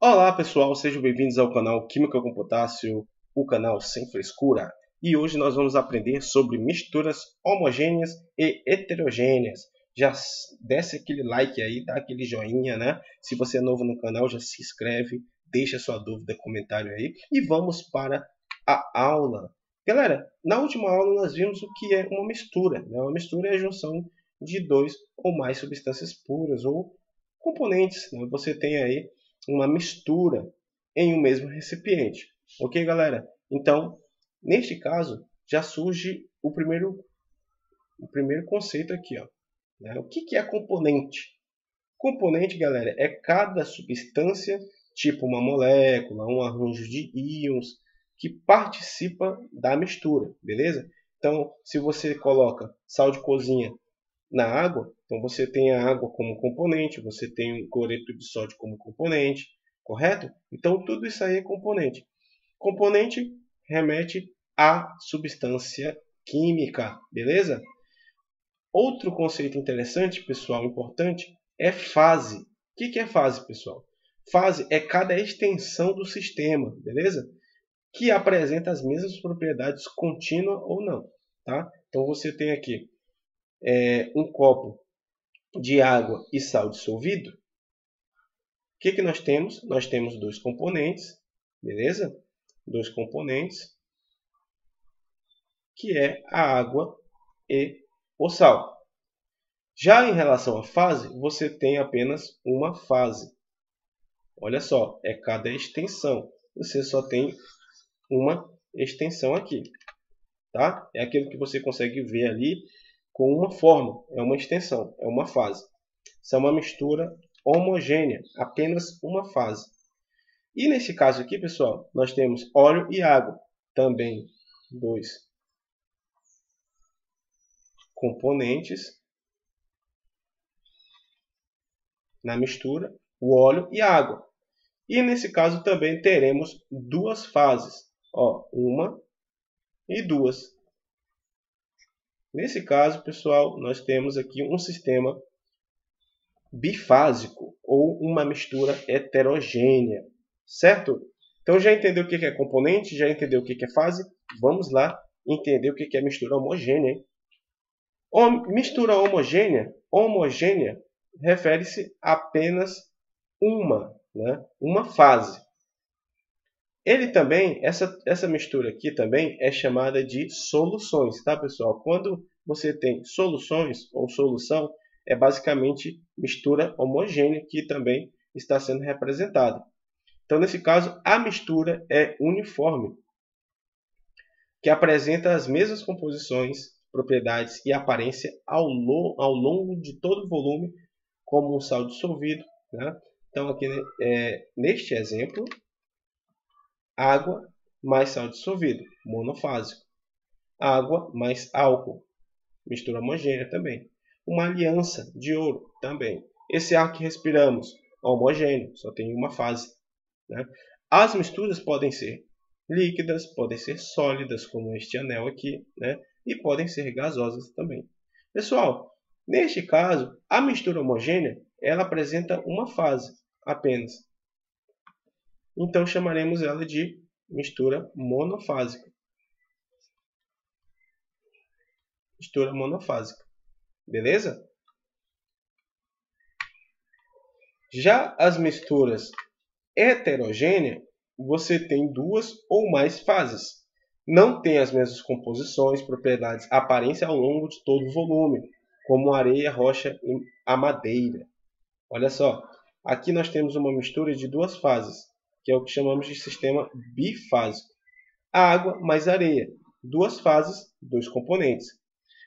Olá pessoal, sejam bem-vindos ao canal Química com Potássio, o canal sem frescura. E hoje nós vamos aprender sobre misturas homogêneas e heterogêneas. Já desce aquele like aí, dá aquele joinha, né? Se você é novo no canal, já se inscreve, deixa sua dúvida, comentário aí. E vamos para a aula. Galera, na última aula nós vimos o que é uma mistura. Né? Uma mistura é a junção de dois ou mais substâncias puras ou componentes. Né? Você tem aí uma mistura em um mesmo recipiente. Ok, galera? Então, neste caso, já surge o primeiro conceito aqui. Ó, né? O que é componente? Componente, galera, é cada substância, tipo uma molécula, um arranjo de íons, que participa da mistura, beleza? Então, se você coloca sal de cozinha na água, então você tem a água como componente, você tem o cloreto de sódio como componente, correto? Então tudo isso aí é componente. Componente remete à substância química, beleza? Outro conceito interessante, pessoal, importante, é fase. O que é fase, pessoal? Fase é cada extensão do sistema, beleza? Que apresenta as mesmas propriedades contínua ou não, tá? Então você tem aqui um copo de água e sal dissolvido. O que nós temos? Nós temos dois componentes, beleza? Dois componentes, que é a água e o sal. Já em relação à fase, você tem apenas uma fase. Olha só, é cada extensão. Você só tem uma extensão aqui, tá? É aquilo que você consegue ver ali com uma forma. É uma extensão, é uma fase. Isso é uma mistura homogênea, apenas uma fase. E nesse caso aqui, pessoal, nós temos óleo e água, também dois componentes na mistura, o óleo e a água. E nesse caso também teremos duas fases, ó, uma e duas. Nesse caso, pessoal, nós temos aqui um sistema bifásico ou uma mistura heterogênea, certo? Então já entendeu o que é componente? Já entendeu o que é fase? Vamos lá entender o que é mistura homogênea. Hein? Mistura homogênea refere-se a apenas uma fase. Ele também, essa mistura aqui também é chamada de soluções, tá, pessoal? Quando você tem soluções ou solução, é basicamente mistura homogênea que também está sendo representada. Então, nesse caso, a mistura é uniforme, que apresenta as mesmas composições, propriedades e aparência ao longo de todo o volume, como um sal dissolvido. Né? Então, aqui neste exemplo, água mais sal dissolvido, monofásico. Água mais álcool, mistura homogênea também. Uma aliança de ouro também. Esse ar que respiramos, homogêneo, só tem uma fase. Né? As misturas podem ser líquidas, podem ser sólidas, como este anel aqui, né? E podem ser gasosas também. Pessoal, neste caso, a mistura homogênea ela apresenta uma fase apenas. Então chamaremos ela de mistura monofásica. Mistura monofásica. Beleza? Já as misturas heterogêneas, você tem duas ou mais fases. Não tem as mesmas composições, propriedades, aparência ao longo de todo o volume, como a areia, rocha e a madeira. Olha só, aqui nós temos uma mistura de duas fases, que é o que chamamos de sistema bifásico. A água mais areia, duas fases, dois componentes.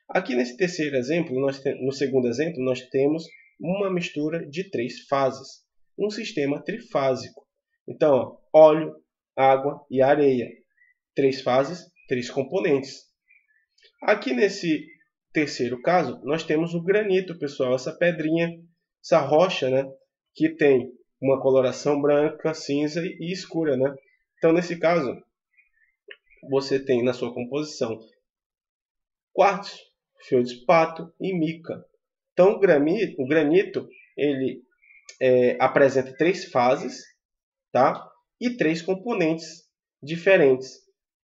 Aqui nesse terceiro exemplo, no segundo exemplo, nós temos uma mistura de três fases, um sistema trifásico. Então, ó, óleo, água e areia, três fases, três componentes. Aqui nesse terceiro caso, nós temos o granito, pessoal, essa pedrinha, essa rocha, né, que tem uma coloração branca, cinza e escura, né? Então, nesse caso, você tem na sua composição quartzo, feldspato e mica. Então, o granito ele apresenta três fases tá? E 3 componentes diferentes.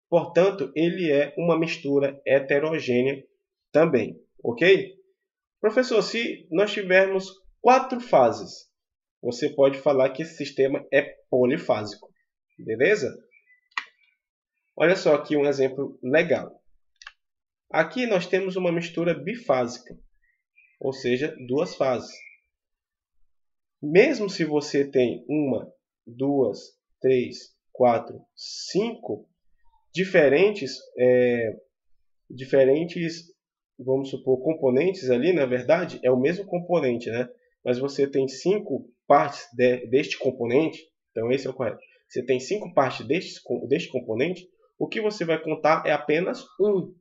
Portanto, ele é uma mistura heterogênea também, ok? Professor, se nós tivermos 4 fases, você pode falar que esse sistema é polifásico, beleza? Olha só aqui um exemplo legal. Aqui nós temos uma mistura bifásica, ou seja, 2 fases. Mesmo se você tem 1, 2, 3, 4, 5 diferentes, vamos supor, componentes ali, na verdade, é o mesmo componente, né? Mas você tem 5 partes deste componente, então esse é o correto. Você tem 5 partes deste componente, o que você vai contar é apenas 1.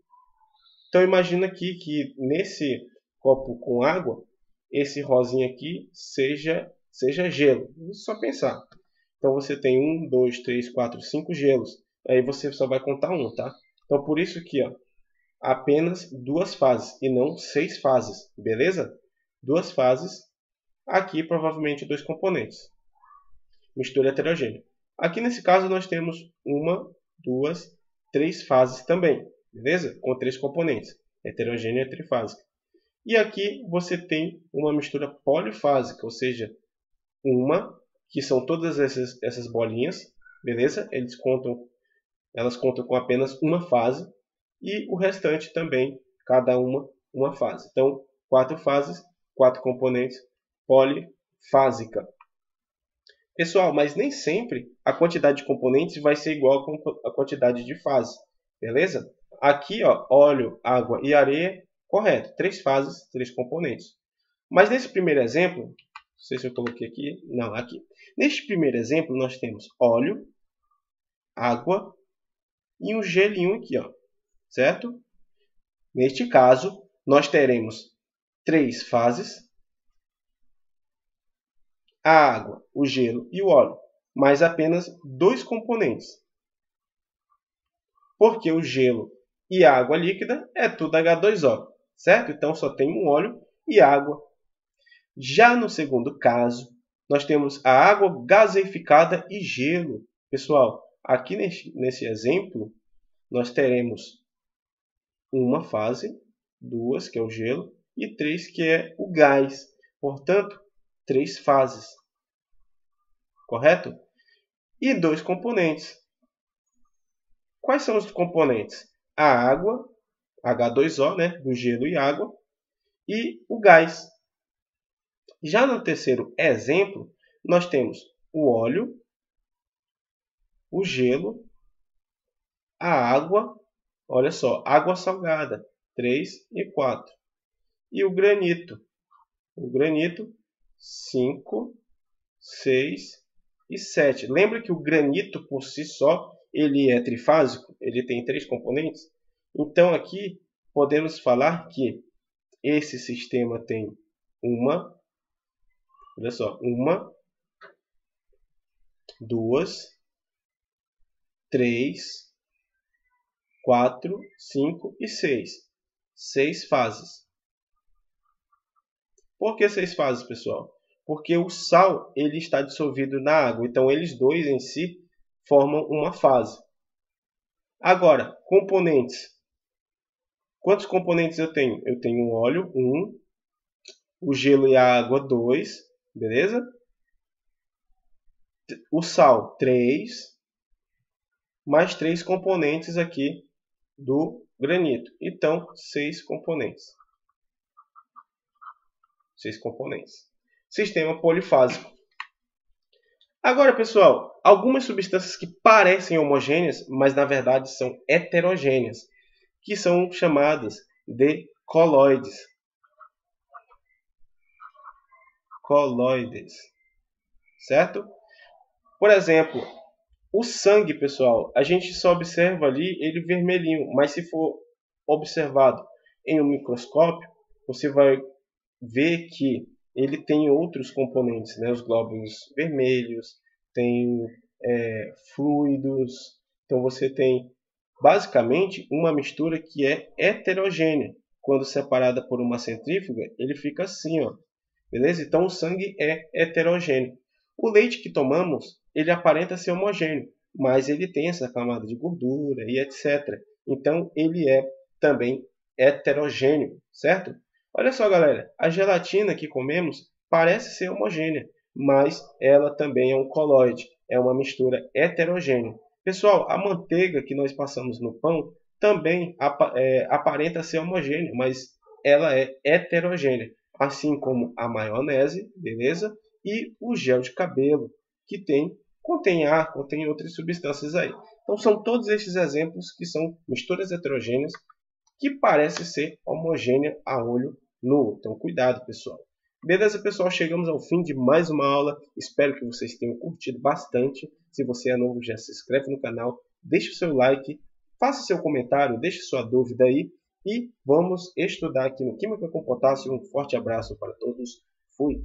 Então imagina aqui que nesse copo com água, esse rosinha aqui seja gelo. É só pensar. Então você tem 1, 2, 3, 4, 5 gelos. Aí você só vai contar 1, tá? Então por isso aqui, ó, apenas 2 fases e não 6 fases, beleza? 2 fases, aqui provavelmente 2 componentes. Mistura heterogênea. Aqui nesse caso nós temos 1, 2, 3 fases também, beleza? Com 3 componentes, heterogênea e trifásica. E aqui você tem uma mistura polifásica, ou seja, que são todas essas bolinhas, beleza? Elas contam com apenas uma fase e o restante também, cada uma fase. Então, 4 fases, 4 componentes, polifásica. Pessoal, mas nem sempre a quantidade de componentes vai ser igual à quantidade de fases, beleza? Aqui, ó, óleo, água e areia, correto, 3 fases, 3 componentes. Mas nesse primeiro exemplo, não sei se eu coloquei aqui, não, aqui. Neste primeiro exemplo, nós temos óleo, água e um gelinho aqui, ó, certo? Neste caso, nós teremos 3 fases, a água, o gelo e o óleo, mas apenas 2 componentes. Porque o gelo e a água líquida é tudo H2O, certo? Então só tem um óleo e água. Já no segundo caso, nós temos a água gaseificada e gelo. Pessoal, aqui nesse exemplo, nós teremos uma fase, 2, que é o gelo, e 3, que é o gás. Portanto, 3 fases. Correto? E 2 componentes. Quais são os componentes? A água, H2O, né, do gelo e água, e o gás. Já no terceiro exemplo, nós temos o óleo, o gelo, a água, olha só, água salgada, 3 e 4. E o granito. O granito, 5, 6 e 7. Lembra que o granito por si só, ele é trifásico? Ele tem 3 componentes? Então aqui podemos falar que esse sistema tem olha só, 1, 2, 3, 4, 5 e 6. 6 fases. Por que 6 fases, pessoal? Porque o sal ele está dissolvido na água. Então, eles dois em si formam uma fase. Agora, componentes. Quantos componentes eu tenho? Eu tenho o óleo, 1. O gelo e a água, 2. Beleza? O sal, 3. Mais 3 componentes aqui do granito. Então, 6 componentes. 6 componentes. Sistema polifásico. Agora, pessoal, algumas substâncias que parecem homogêneas, mas na verdade são heterogêneas, que são chamadas de colóides. Colóides. Certo? Por exemplo, o sangue, pessoal, a gente só observa ali ele vermelhinho, mas se for observado em um microscópio, você vai ver que ele tem outros componentes, né? Os glóbulos vermelhos, tem fluidos. Então você tem basicamente uma mistura que é heterogênea. Quando separada por uma centrífuga, ele fica assim, ó. Beleza? Então o sangue é heterogêneo. O leite que tomamos ele aparenta ser homogêneo, mas ele tem essa camada de gordura e etc. Então, ele é também heterogêneo, certo? Olha só, galera, a gelatina que comemos parece ser homogênea, mas ela também é um colóide, é uma mistura heterogênea. Pessoal, a manteiga que nós passamos no pão também aparenta ser homogênea, mas ela é heterogênea, assim como a maionese, beleza? E o gel de cabelo, que contém ar, contém outras substâncias aí. Então são todos estes exemplos que são misturas heterogêneas que parecem ser homogêneas a olho nu. Então cuidado, pessoal. Beleza, pessoal? Chegamos ao fim de mais uma aula. Espero que vocês tenham curtido bastante. Se você é novo, já se inscreve no canal, deixe o seu like, faça seu comentário, deixe sua dúvida aí. E vamos estudar aqui no Química com Potássio. Um forte abraço para todos. Fui!